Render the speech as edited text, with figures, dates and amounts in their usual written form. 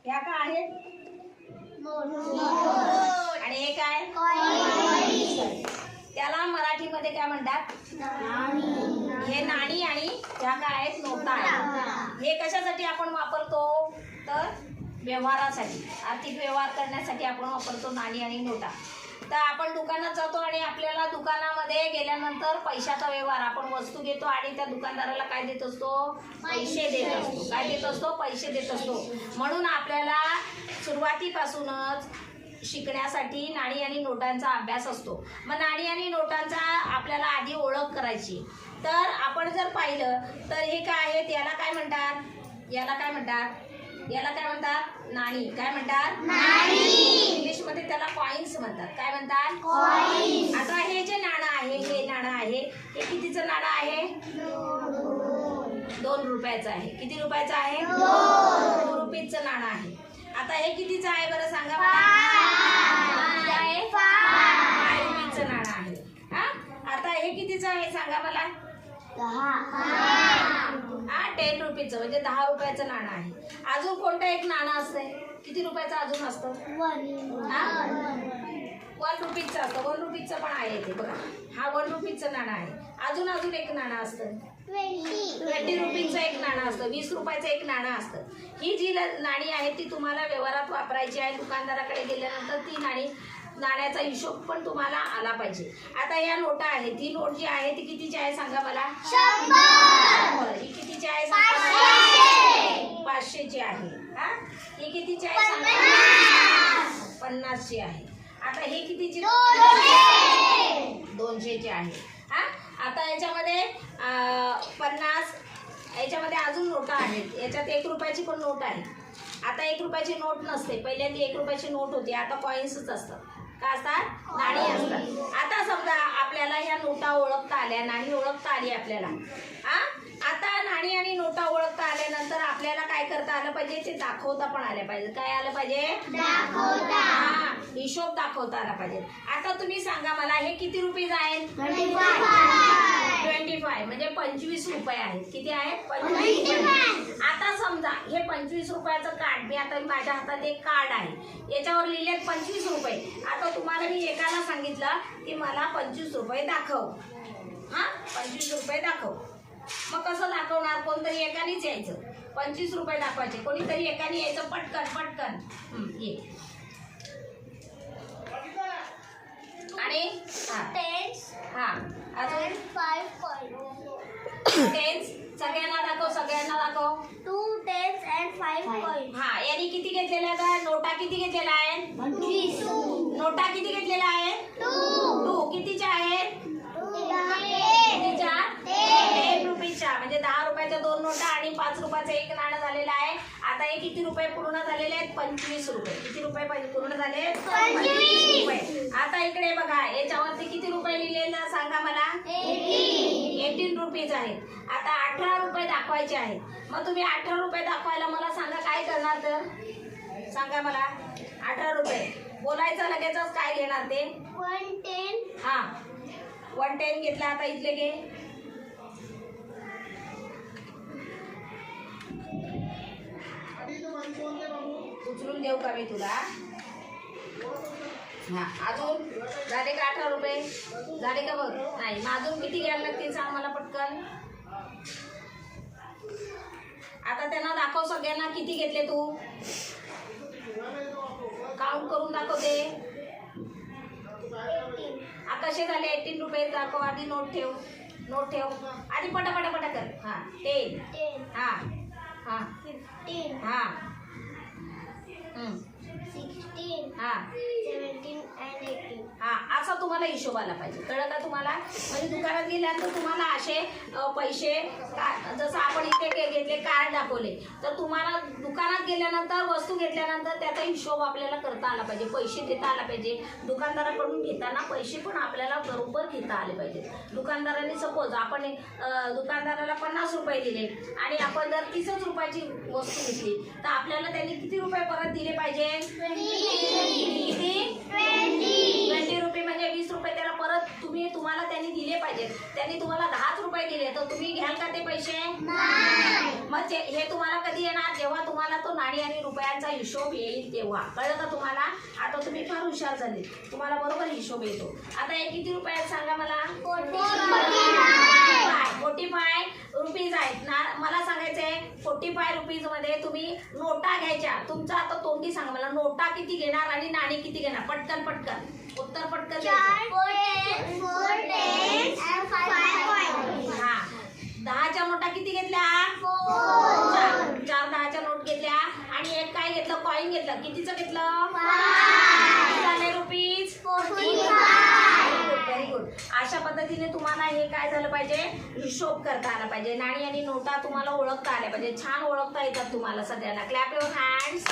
ह्या काय आहेत? आणि हे काय? त्याला मराठीमध्ये काय म्हणतात? हे नाणी आणि ह्या काय आहेत? नोटा आहेत. हे कशासाठी आपण वापरतो? तर व्यवहारासाठी, आर्थिक व्यवहार करण्यासाठी आपण वापरतो नाणी आणि नोटा. तर आपण दुकानात जातो आणि आपल्याला दुकानामध्ये गेल्यानंतर पैशाचा व्यवहार, आपण वस्तू घेतो आणि त्या दुकानदाराला काय देत असतो? पैसे देत असतो. काय देत असतो? पैसे देत असतो. म्हणून आपल्याला सुरुवातीपासूनच शिकण्यासाठी नाणी आणि नोटांचा अभ्यास असतो. मग नाणी आणि नोटांचा आपल्याला आधी ओळख करायची. तर आपण जर पाहिलं तर हे काय आहेत? याला काय म्हणतात? याला काय म्हणतात? याला काय म्हणतात? नाणी. काय म्हणतात? इंग्लिशमध्ये त्याला कॉइन्स म्हणतात. काय म्हणतात? कॉइन्स. आता हे जे नाणं आहे, हे नाणं आहे, हे कितीचं नाणं आहे? 2 रुपयाचं आहे. किती रुपयाचं आहे? 2 रुपीचं नाणं आहे. आता हे कितीचं आहे बरं सांगा मला? किती आहे? 5 रुपीचं नाणं आहे. आता हे कितीचं आहे सांगा मला? 10 रुपीचं म्हणजे 10 रुपयाचं नाणं आहे. अजून कोणतं एक नाणं असतंय? किती रुपयाचं अजून असतं? 1 रुपीचं असतं. 1 रुपीचं पण आहे ते बघा. हा 1 रुपीचं नाणं आहे. अजून एक नाणं असतं. 20 रुपीचं एक नाणं असतं. 20 रुपयाचं एक नाणं असतं. ही जी नाणी आहेत ती तुम्हाला व्यवहारात वापरायची आहे. दुकानदाराकडे गेल्यानंतर ती नाण्याचा हिशोब पण तुम्हाला आला पाहिजे. आता या नोटा आहेत. ही नोट जी आहे ती कितीची आहे सांगा मला? 100. ही कितीची आहे सांगा मला? 500ची आहे. ही कितीची आहे सांगा? 50ची आहे. आता हे कितीची? 200ची आहे. आता याच्यामध्ये 50, याच्यामध्ये अजून नोटा आहेत. याच्यात 1 रुपयाची पण नोट आहे. आता 1 रुपयाची नोट नसते. पहिल्यांदा 1 रुपयाची नोट होती. आता कॉइन्सच असतात. काय असतात? नाणी असतात. आता समजा आपल्याला ह्या नोटा ओळखता आल्या, नाणी ओळखता आली आपल्याला. आता नाणी आणि नोटा ओळखता आल्यानंतर आपल्याला काय करता आलं पाहिजे? ते दाखवता पण आल्या पाहिजे. काय आलं पाहिजे? हिशोब दाखवता आला पाहिजे. आता तुम्ही सांगा मला, हे किती रुपीज आहेत? 25 म्हणजे 25 रुपये आहेत. किती आहेत? 25 रुपये. आता समजा हे 25 रुपयाचं कार्ड, मी आता माझ्या हातात एक कार्ड आहे, याच्यावर लिहिलेत 25 रुपये. आता तुम्हाला मी एकाला सांगितलं की मला 25 रुपये दाखव. 25 रुपये दाखव. मग कसं दाखवणार? कोणतरी एकानेच यायचं. 25 रुपये दाखवायचे. कोणीतरी एकाने यायचं. पटकन ये. आणि अजून 5 टेन्स सगळ्यांना दाखव. 2 टेन्स and 5 coins. यांनी किती घेतलेल्या आहेत? नोटा किती घेतलेल्या आहेत? 25. नोटा किती घेतलेल्या आहेत? 2. कितीच्या आहेत? 10 रुपीच्या म्हणजे 10 रुपयाच्या 2 नोटा आणि 5 रुपयाचं एक नाणं झालेलं आहे. आता हे किती रुपये पूर्ण झालेले आहेत? 25 रुपये. किती रुपये पूर्ण झाले? 25 रुपये. आता इकडे बघा, याच्यावरती किती रुपये लिहिलेलं सांगा मला? 18 रुपीज आहेत. आता 18 रुपये दाखवायचे आहेत. मग तुम्ही 18 रुपये दाखवायला मला सांगा काय करणार? तर सांगा मला. 18 रुपये बोलायचं लगेचच. काय घेणार ते? 110. 110 घेतला. आता इथले घे. उचलून देऊ का मी तुला? अजून झाले का 18 रुपये? झाले का बघ? नाही. मग अजून किती घ्यायला लागतील सांग मला पटकन. आता त्यांना दाखव सगळ्यांना किती घेतले तू. काउंट करून दाखवते. कसे झाले? 18 रुपये दाखव. आधी नोट ठेव. आधी पटापट कर. 10. 15. 16. 17 and 18. असा तुम्हाला हिशोब आला पाहिजे. कळलं का तुम्हाला? म्हणजे दुकानात गेल्यानंतर तुम्हाला असे पैसे, जसं आपण इथे घेतले कार्ड दाखवले, तर तुम्हाला दुकानात गेल्यानंतर वस्तू घेतल्यानंतर त्याचा हिशोब आपल्याला करता आला पाहिजे. पैसे देता आला पाहिजे. दुकानदाराकडून घेताना पैसे पण आपल्याला बरोबर घेता आले पाहिजे. दुकानदाराने सपोज आपण दुकानदाराला 50 रुपये दिले आणि आपण जर 30 रुपयाची वस्तू घेतली तर आपल्याला त्यांनी किती रुपये परत दिले पाहिजे? 20 रुपये म्हणजे 20 रुपये त्याला परत तुम्ही तुम्हाला त्यांनी दिले पाहिजेत. त्यांनी तुम्हाला 10 रुपये दिले तर तुम्ही घ्याल का ते पैसे? मग हे तुम्हाला कधी येणार? जेव्हा तुम्हाला तो नाणी आणि रुपयांचा हिशोब येईल तेव्हा. कळलं का तुम्हाला? आता तुम्ही फार हुशार झाले, तुम्हाला बरोबर हिशोब येतो. आता हे किती रुपये आहेत सांगा मला? 45 रुपीज आहेत ना. मला सांगायचंय 45 रुपीज मध्ये तुम्ही नोटा घ्यायच्या. तुमचा आता तोंडी सांगा मला, नोटा किती घेणार आणि नाणी किती घेणार? पटकन पटकन उत्तर पटकन द्यायचं. हा, 10च्या नोटा किती घेतल्या? 4 10च्या नोट घेतल्या आणि एक काय घेतलं? कॉईन घेतलं. कितीचं घेतलं? 5 झाले रुपीज. Very good. अशा पद्धतीने तुम्हाला हे काय झालं पाहिजे? हिशोब करता आला पाहिजे. नाणी आणि नोटा तुम्हाला ओळखता आल्या पाहिजे. छान ओळखता येतात तुम्हाला सगळ्यांना. Clap your hands.